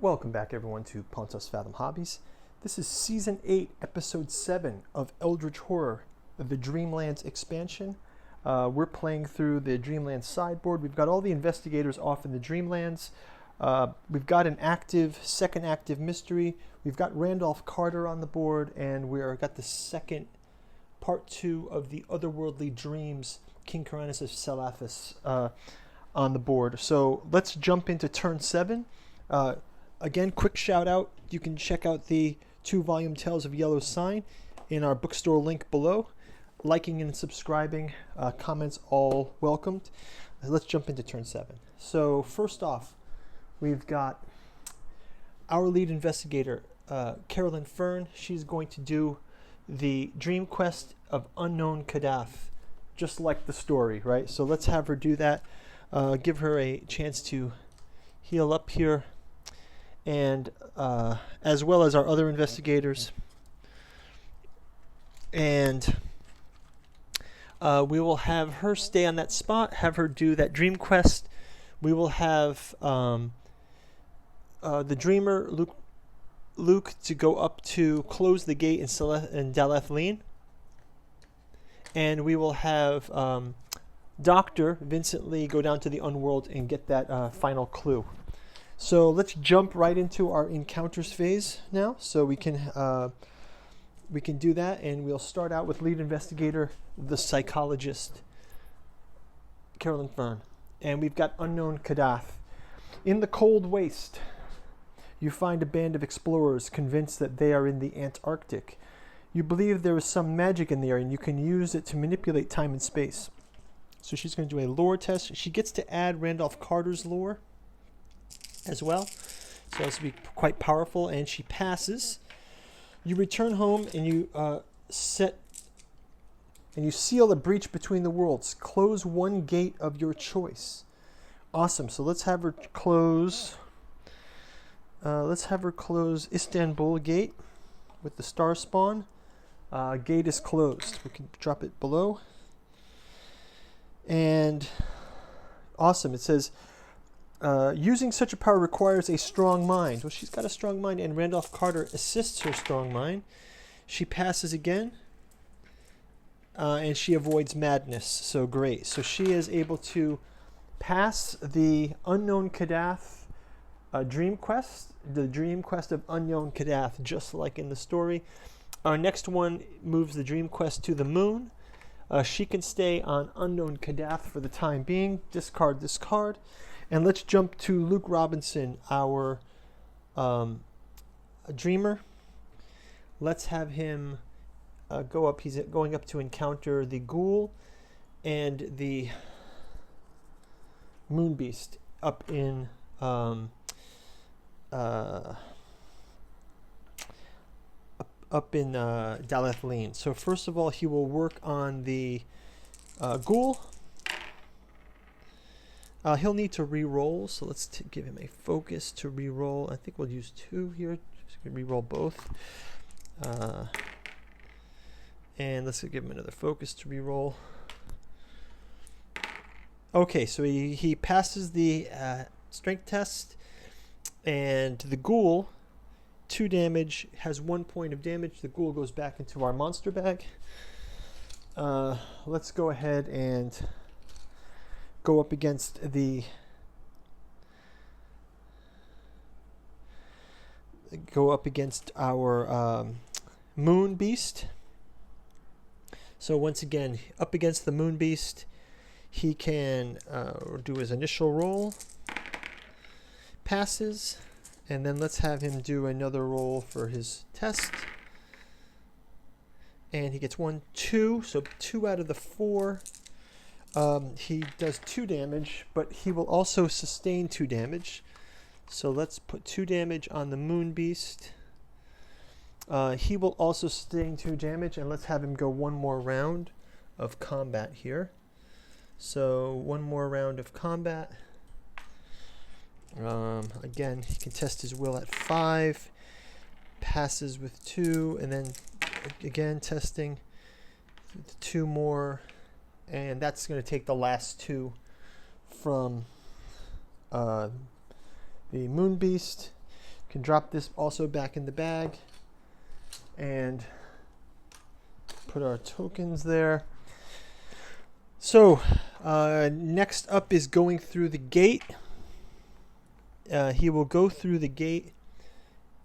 Welcome back, everyone, to Pontos Fathom Hobbies. This is Season 8, Episode 7 of Eldritch Horror, the Dreamlands expansion. We're playing through the Dreamlands sideboard. We've got all the investigators off in the Dreamlands. We've got an second active mystery. We've got Randolph Carter on the board, and we've got the second part 2 of the Otherworldly Dreams, King Caranis of Salathis, on the board. So let's jump into turn 7. Again, quick shout out. You can check out the 2-volume Tales of Yellow Sign in our bookstore link below. Liking and subscribing, comments all welcomed. Let's jump into turn 7. So first off, we've got our lead investigator, Carolyn Fern. She's going to do the Dream Quest of Unknown Kadath, just like the story, right? So let's have her do that. Give her a chance to heal up here, and as well as our other investigators. And we will have her stay on that spot, have her do that dream quest. We will have the dreamer, Luke, to go up to close the gate in Dalathlene. And we will have Dr. Vincent Lee go down to the Unworld and get that final clue. So let's jump right into our encounters phase now. So we can do that, and we'll start out with lead investigator, the psychologist, Carolyn Fern. And we've got Unknown Kadath. In the cold waste, you find a band of explorers convinced that they are in the Antarctic. You believe there is some magic in there, and you can use it to manipulate time and space. So she's going to do a lore test. She gets to add Randolph Carter's lore as well. So this will be quite powerful, and she passes. You return home, and you seal a breach between the worlds. Close one gate of your choice. Awesome. So let's have her close. Istanbul gate with the star spawn. Gate is closed. We can drop it below. And awesome. It says, using such a power requires a strong mind. Well, she's got a strong mind, and Randolph Carter assists her strong mind. She passes again, and she avoids madness. So great. So she is able to pass the Unknown Kadath dream quest, the dream quest of Unknown Kadath, just like in the story. Our next one moves the dream quest to the moon. She can stay on Unknown Kadath for the time being. Discard this card. And let's jump to Luke Robinson, our dreamer. Let's have him go up. He's going up to encounter the ghoul and the moon beast up in Dalathlene. So first of all, he will work on the ghoul. He'll need to re-roll, so let's give him a focus to re-roll. I think we'll use 2 here. Just gonna re-roll both. And let's give him another focus to re-roll. Okay, so he passes the strength test, and the ghoul, 2 damage, has 1 point of damage. The ghoul goes back into our monster bag. Let's go ahead and go up against our moon beast. So once again, up against the moon beast, he can do his initial roll, passes, and then let's have him do another roll for his test. And he gets 1, 2, so 2 out of the 4. He does 2 damage, but he will also sustain 2 damage. So let's put 2 damage on the moon beast. He will also sustain 2 damage, and let's have him go 1 more round of combat here. So 1 more round of combat. Again, he can test his will at 5, passes with 2, and then again testing 2 more. And that's going to take the last 2 from the Moon Beast. can drop this also back in the bag and put our tokens there. So next up is going through the gate. He will go through the gate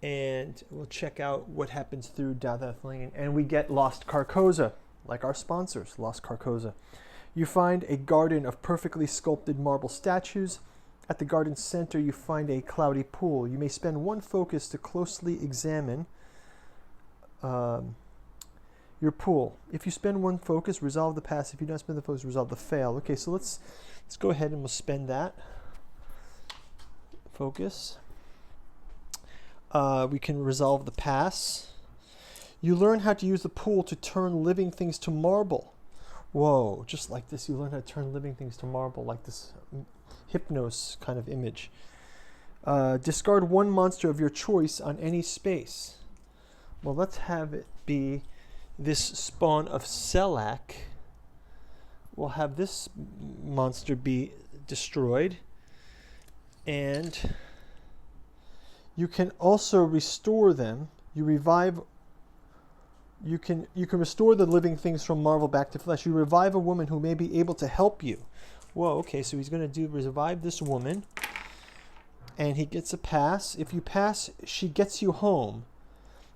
and we'll check out what happens through Dathath Lane. And we get Lost Carcosa, like our sponsors, Lost Carcosa. You find a garden of perfectly sculpted marble statues. At the garden's center, you find a cloudy pool. You may spend one focus to closely examine your pool. If you spend one focus, resolve the pass. If you don't spend the focus, resolve the fail. Okay, so let's go ahead and we'll spend that focus. We can resolve the pass. You learn how to use the pool to turn living things to marble. Whoa, just like this, you learn how to turn living things to marble, like this Hypnos kind of image. Discard one monster of your choice on any space. Well, let's have it be this spawn of Selak. We'll have this monster be destroyed. And you can also restore them. You can restore the living things from marble back to flesh. You revive a woman who may be able to help you. Whoa, okay, so he's going to revive this woman. And he gets a pass. If you pass, she gets you home.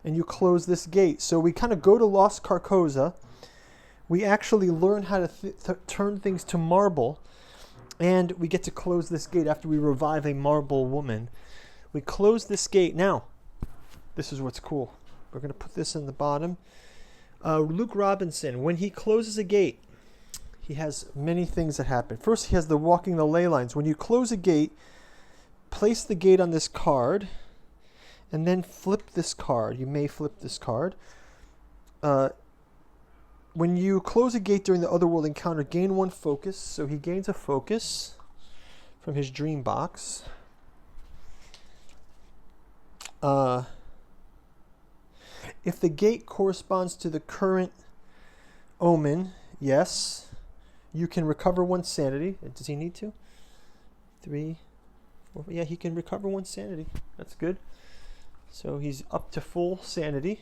And you close this gate. So we kind of go to Lost Carcosa. We actually learn how to turn things to marble. And we get to close this gate after we revive a marble woman. We close this gate. Now, this is what's cool. We're going to put this in the bottom. Luke Robinson, when he closes a gate, he has many things that happen. First, he has the walking the ley lines. When you close a gate, place the gate on this card, and then flip this card. You may flip this card. When you close a gate during the Otherworld encounter, gain one focus. So he gains a focus from his dream box. If the gate corresponds to the current omen, yes, you can recover one sanity. Does he need to? 3, 4. Yeah, he can recover one sanity. That's good. So he's up to full sanity.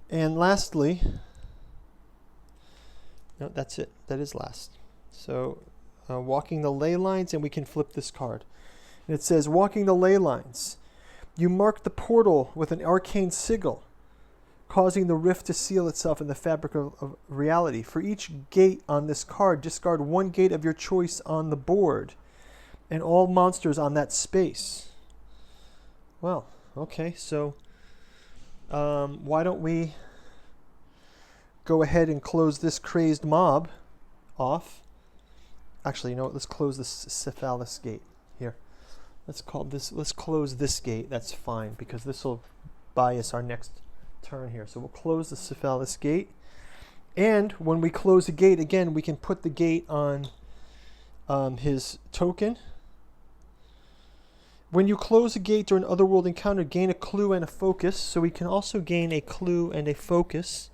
And lastly, no, that's it. That is last. So walking the ley lines, and we can flip this card. And it says, walking the ley lines. You mark the portal with an arcane sigil, causing the rift to seal itself in the fabric of reality. For each gate on this card, discard one gate of your choice on the board, and all monsters on that space. Well, okay, so why don't we go ahead and close this crazed mob off. Actually, you know what? Let's close this Syphilis gate here. Let's close this gate. That's fine, because this will buy us our next turn here. So we'll close the Syphilis gate. And when we close the gate, again, we can put the gate on his token. When you close a gate during an Otherworld encounter, gain a clue and a focus. So we can also gain a clue and a focus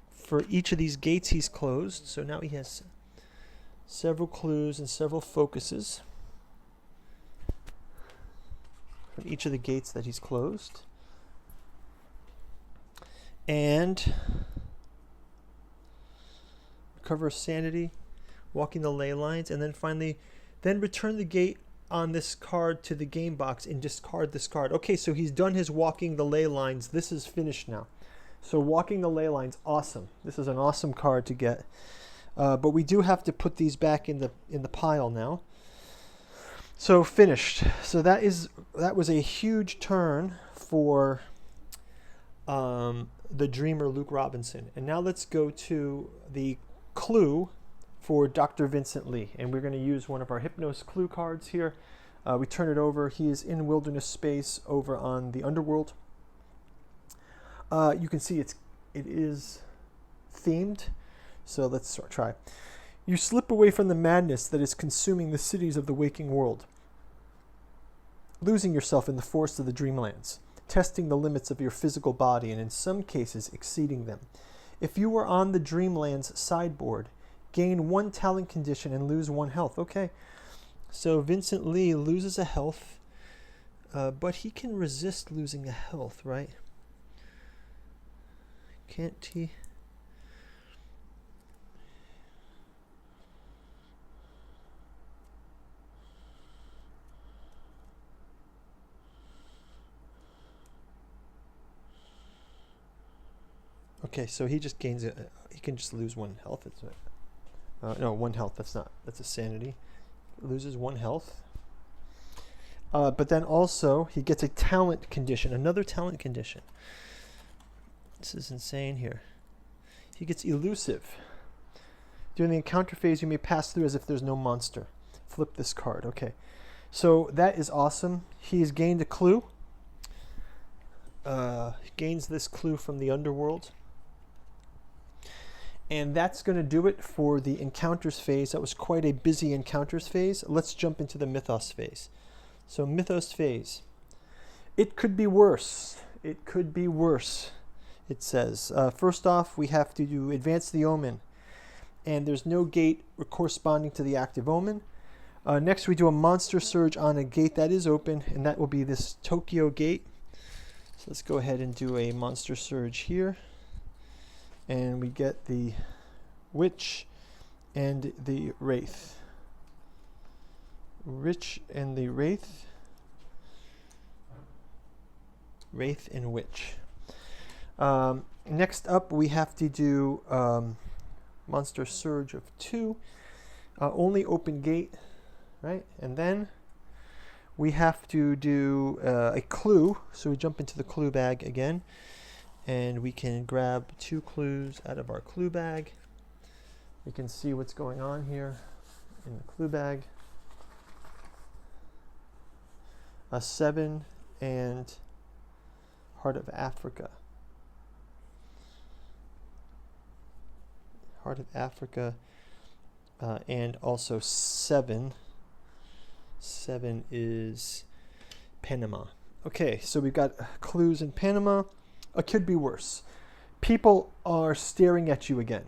for each of these gates he's closed. So now he has several clues and several focuses from each of the gates that he's closed. And recover sanity, walking the ley lines, and then finally, then return the gate on this card to the game box and discard this card. Okay, so he's done his walking the ley lines. This is finished now. So walking the ley lines, awesome. This is an awesome card to get. But we do have to put these back in the pile now. So finished. So that was a huge turn for the dreamer Luke Robinson. And now let's go to the clue for Dr. Vincent Lee. And we're going to use one of our Hypnos clue cards here. We turn it over. He is in wilderness space over on the underworld. You can see it is themed. So let's try. You slip away from the madness that is consuming the cities of the waking world, losing yourself in the forests of the Dreamlands, testing the limits of your physical body, and in some cases exceeding them. If you were on the Dreamlands sideboard, gain one talent condition and lose one health. Okay, so Vincent Lee loses a health But he can resist losing a health, right? Can't he? Okay, so he just gains it. He can just lose 1 health. It's no, 1 health. That's a sanity. Loses 1 health. But then also he gets a talent condition, another talent condition. This is insane here. He gets elusive. During the encounter phase, you may pass through as if there's no monster. Flip this card. Okay, so that is awesome. He's gained a clue. Gains this clue from the underworld. And that's going to do it for the encounters phase. That was quite a busy encounters phase. Let's jump into the Mythos phase. So Mythos phase. It could be worse. It could be worse, it says. First off, we have to advance the omen. And there's no gate corresponding to the active omen. Next, we do a monster surge on a gate that is open. And that will be this Tokyo gate. So let's go ahead and do a monster surge here. And we get the Witch and the Wraith. Witch and the Wraith. Wraith and Witch. Next up, we have to do Monster Surge of 2. Only open gate, right? And then we have to do a clue. So we jump into the clue bag again. And we can grab 2 clues out of our clue bag. We can see what's going on here in the clue bag. A 7 and Heart of Africa. Heart of Africa and also 7. 7 is Panama. Okay, so we've got clues in Panama. It could be worse. People are staring at you again.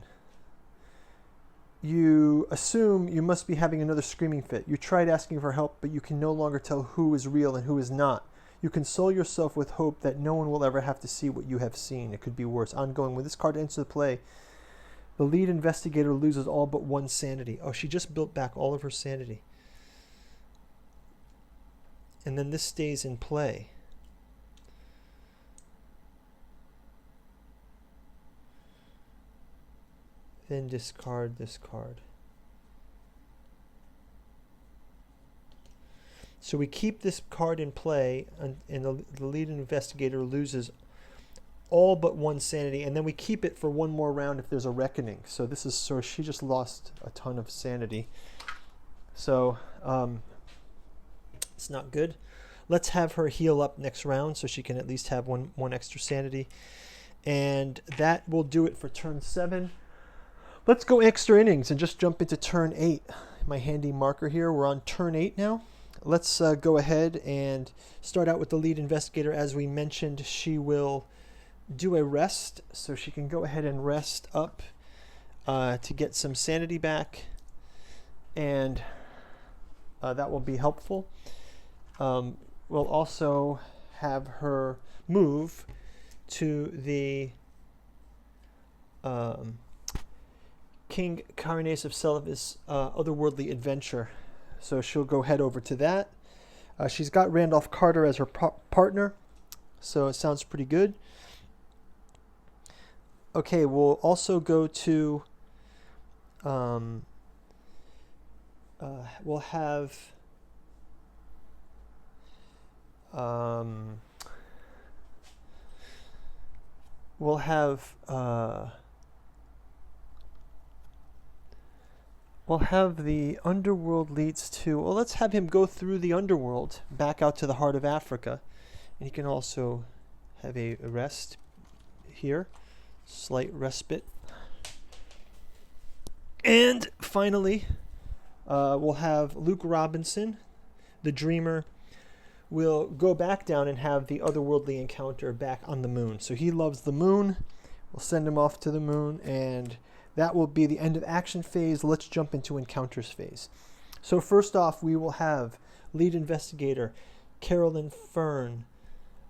You assume you must be having another screaming fit. You tried asking for help, but you can no longer tell who is real and who is not. You console yourself with hope that no one will ever have to see what you have seen. It could be worse. Ongoing. When this card enters the play, the lead investigator loses all but 1 sanity. Oh, she just built back all of her sanity. And then this stays in play. Then discard this card. So we keep this card in play, and the lead investigator loses all but 1 sanity, and then we keep it for 1 more round if there's a reckoning. So this is so she just lost a ton of sanity. So it's not good. Let's have her heal up next round so she can at least have one extra sanity, and that will do it for turn 7. Let's go extra innings and just jump into turn 8. My handy marker here. We're on turn 8 now. Let's go ahead and start out with the lead investigator. As we mentioned, she will do a rest, so she can go ahead and rest up to get some sanity back, and that will be helpful. We'll also have her move to the King Carinace of Syphilis Otherworldly Adventure. So she'll go head over to that. She's got Randolph Carter as her partner, so it sounds pretty good. Okay, we'll also go to we'll have the underworld leads to, well, let's have him go through the underworld back out to the heart of Africa. And he can also have a rest here, slight respite. And finally, we'll have Luke Robinson, the dreamer, will go back down and have the otherworldly encounter back on the moon. So he loves the moon. We'll send him off to the moon, and that will be the end of action phase. Let's jump into encounters phase. So first off, we will have lead investigator Carolyn Fern,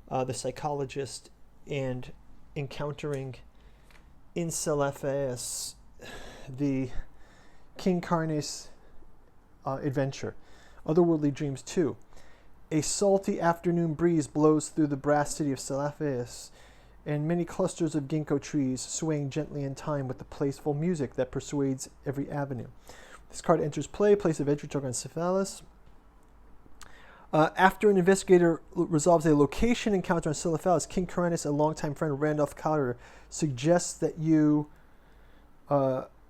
the psychologist, and encountering in Syphilis, the King Carnes adventure. Otherworldly Dreams 2. A salty afternoon breeze blows through the brass city of Syphilis, and many clusters of ginkgo trees swaying gently in time with the playful music that persuades every avenue. This card enters play, place adventure token on Syphilis. After an investigator resolves a location encounter on Syphilis, King Karanis, a longtime friend of Randolph Carter, suggests that you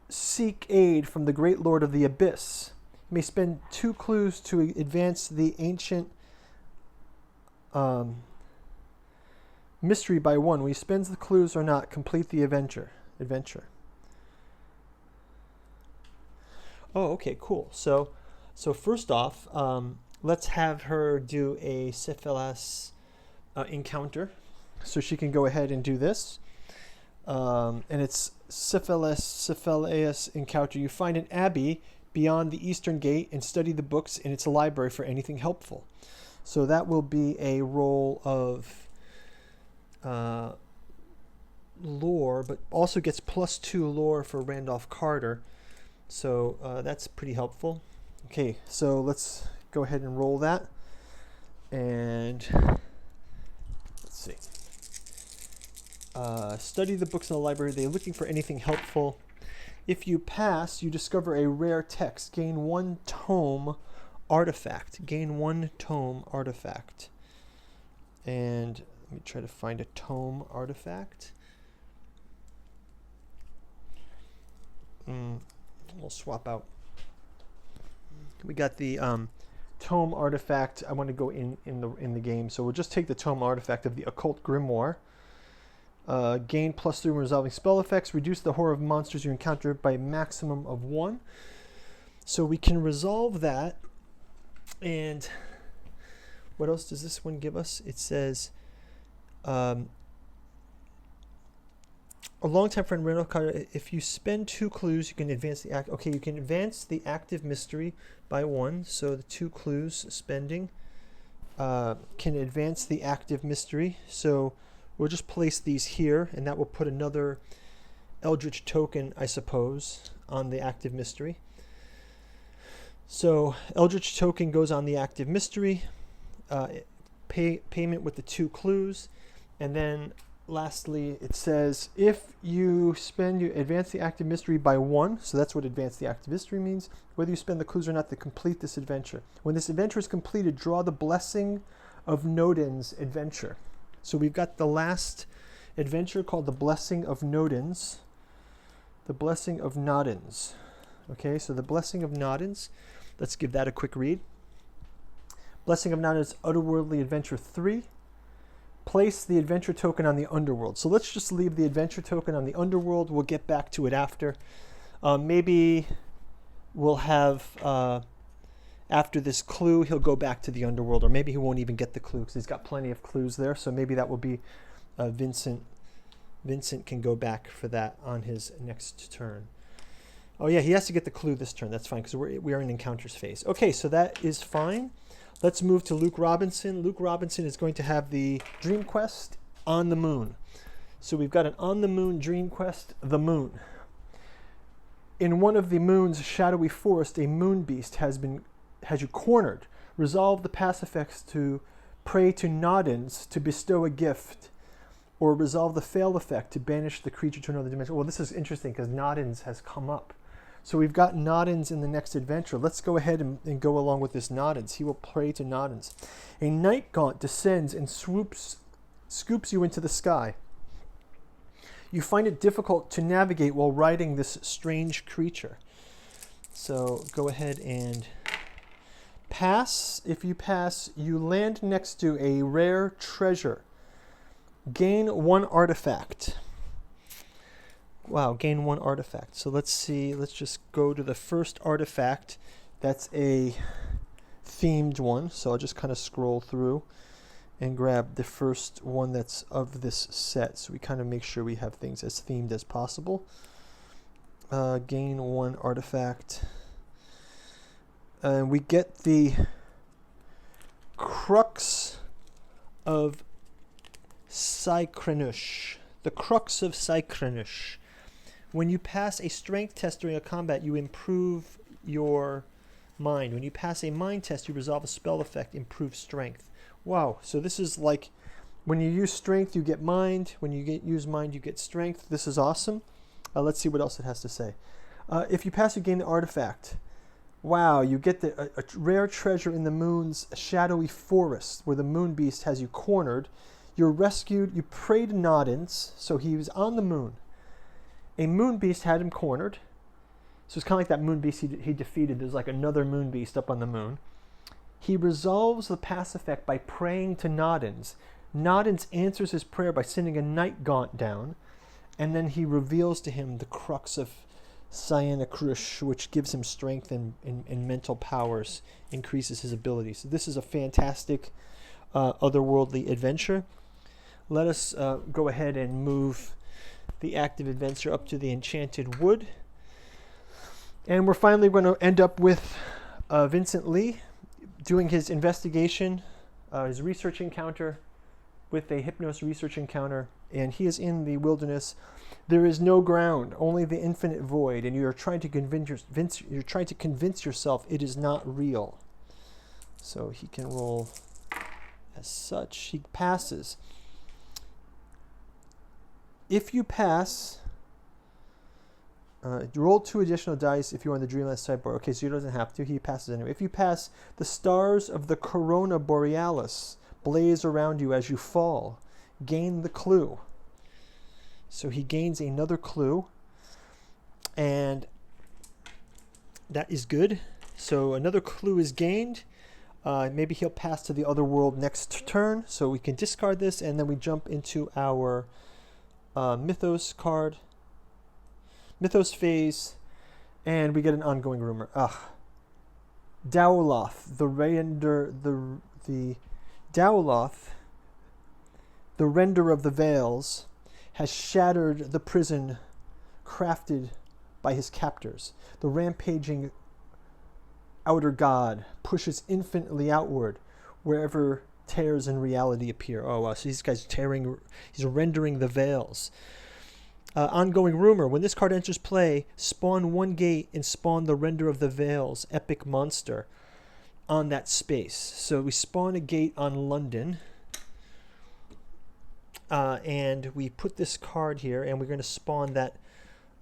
seek aid from the Great Lord of the Abyss. You may spend 2 clues to advance the ancient mystery by 1. When he spends the clues or not, complete the adventure. Oh, okay, cool. So first off, let's have her do a Syphilis encounter. So she can go ahead and do this. And it's Syphilis Encounter. You find an abbey beyond the eastern gate and study the books in its library for anything helpful. So that will be a roll of lore, but also gets +2 lore for Randolph Carter. So that's pretty helpful. Okay, so let's go ahead and roll that. And let's see. Study the books in the library. They're looking for anything helpful. If you pass, you discover a rare text. Gain 1 tome artifact. And let me try to find a tome artifact. We'll swap out. We got the tome artifact. I want to go in the game, so we'll just take the tome artifact of the Occult Grimoire. Gain +3 when resolving spell effects. Reduce the horror of monsters you encounter by a maximum of 1. So we can resolve that. And what else does this one give us? It says, a longtime friend, Randall Carter, if you spend 2 clues, you can advance the act. Okay, you can advance the active mystery by 1. So the 2 clues spending can advance the active mystery. So we'll just place these here, and that will put another Eldritch token, I suppose, on the active mystery. So Eldritch token goes on the active mystery, payment with the 2 clues, and then lastly it says if you advance the active mystery by 1, so that's what advance the active mystery means, whether you spend the clues or not to complete this adventure. When this adventure is completed, draw the Blessing of Noddins adventure. So we've got the last adventure called the Blessing of Noddins. The Blessing of Noddins. Okay, so the Blessing of Noddins. Let's give that a quick read. Blessing of Noddins, Otherworldly Adventure 3. Place the adventure token on the underworld. So let's just leave the adventure token on the underworld. We'll get back to it after. Maybe we'll have, after this clue, he'll go back to the underworld, or maybe he won't even get the clue because he's got plenty of clues there. So maybe that will be Vincent. Vincent can go back for that on his next turn. Oh yeah, he has to get the clue this turn. That's fine because we are in encounters phase. Okay, so that is fine. Let's move to Luke Robinson. Luke Robinson is going to have the Dream Quest on the Moon. So we've got an on the Moon Dream Quest, the Moon. In one of the moon's shadowy forest, a moon beast has you cornered. Resolve the pass effects to pray to Noddins to bestow a gift, or resolve the fail effect to banish the creature to another dimension. Well, this is interesting because Noddins has come up. So we've got Noddins in the next adventure. Let's go ahead and go along with this Noddins. He will pray to Noddins. A night gaunt descends and scoops you into the sky. You find it difficult to navigate while riding this strange creature. So go ahead and pass. If you pass, you land next to a rare treasure. Gain 1 artifact. Wow, gain 1 artifact. So let's see. Let's just go to the first artifact. That's a themed one. So I'll just kind of scroll through and grab the first one that's of this set. So we kind of make sure we have things as themed as possible. Gain 1 artifact. And we get the Crux of Syphilis. The Crux of Syphilis. When you pass a strength test during a combat, you improve your mind. When you pass a mind test, you resolve a spell effect, improve strength. Wow, so this is like when you use strength, you get mind. When you use mind, you get strength. This is awesome. Let's see what else it has to say. If you pass, you gain the artifact. Wow, you get a rare treasure in the moon's shadowy forest where the moon beast has you cornered. You're rescued. You pray to Noddins. So he was on the moon. A moon beast had him cornered. So it's kind of like that moon beast he defeated. There's like another moon beast up on the moon. He resolves the pass effect by praying to Noddins. Noddins answers his prayer by sending a night gaunt down. And then he reveals to him the crux of Syphilis, which gives him strength and mental powers, increases his abilities. So this is a fantastic otherworldly adventure. Let us go ahead and move the active adventure up to the Enchanted Wood. And we're finally going to end up with Vincent Lee doing his investigation, his research encounter with a Hypnos research encounter. And he is in the wilderness. There is no ground, only the infinite void, and you are trying to convince yourself it is not real. So he can roll as such. He passes. If you pass, roll 2 additional dice if you're on the Dreamlands sideboard. Okay, so he doesn't have to. He passes anyway. If you pass, the stars of the Corona Borealis blaze around you as you fall. Gain the clue. So he gains another clue, and that is good. So another clue is gained. Maybe he'll pass to the other world next turn, so we can discard this, and then we jump into our Mythos card, Mythos Phase, and we get an ongoing rumor. Dowloth, the Dowloth, the render of the veils, has shattered the prison crafted by his captors. The rampaging outer god pushes infinitely outward wherever tears in reality appear. Oh, wow. So these guys he's rendering the veils. Ongoing rumor. When this card enters play, spawn 1 gate and spawn the render of the veils, epic monster, on that space. So we spawn a gate on London. And we put this card here, and we're going to spawn that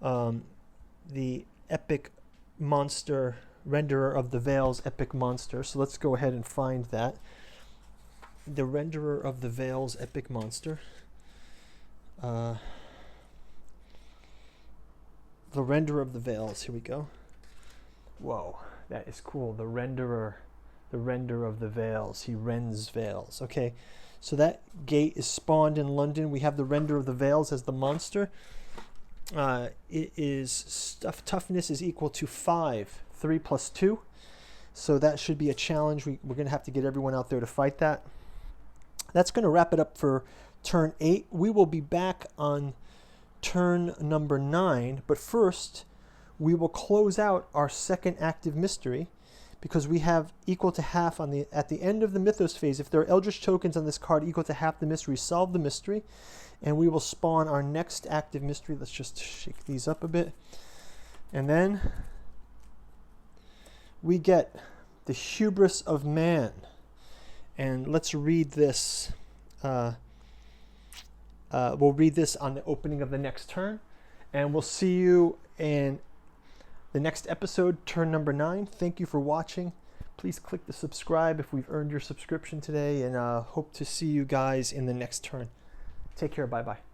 the epic monster, renderer of the veils, epic monster. So let's go ahead and find that. The renderer of the veils, epic monster. The renderer of the veils. Here we go. Whoa, that is cool. The renderer of the veils. He rends veils. Okay. So that gate is spawned in London. We have the render of the veils as the monster. It is toughness is equal to 5, 3 plus 2. So that should be a challenge. We're going to have to get everyone out there to fight that. That's going to wrap it up for turn 8. We will be back on turn number 9. But first, we will close out our second active mystery, because we have equal to half at the end of the Mythos phase. If there are Eldritch tokens on this card equal to half the mystery, solve the mystery, and we will spawn our next active mystery. Let's just shake these up a bit. And then we get the hubris of man. And let's read this. We'll read this on the opening of the next turn, and we'll see you in the next episode, turn number 9. Thank you for watching. Please click the subscribe if we've earned your subscription today, and hope to see you guys in the next turn. Take care. Bye-bye.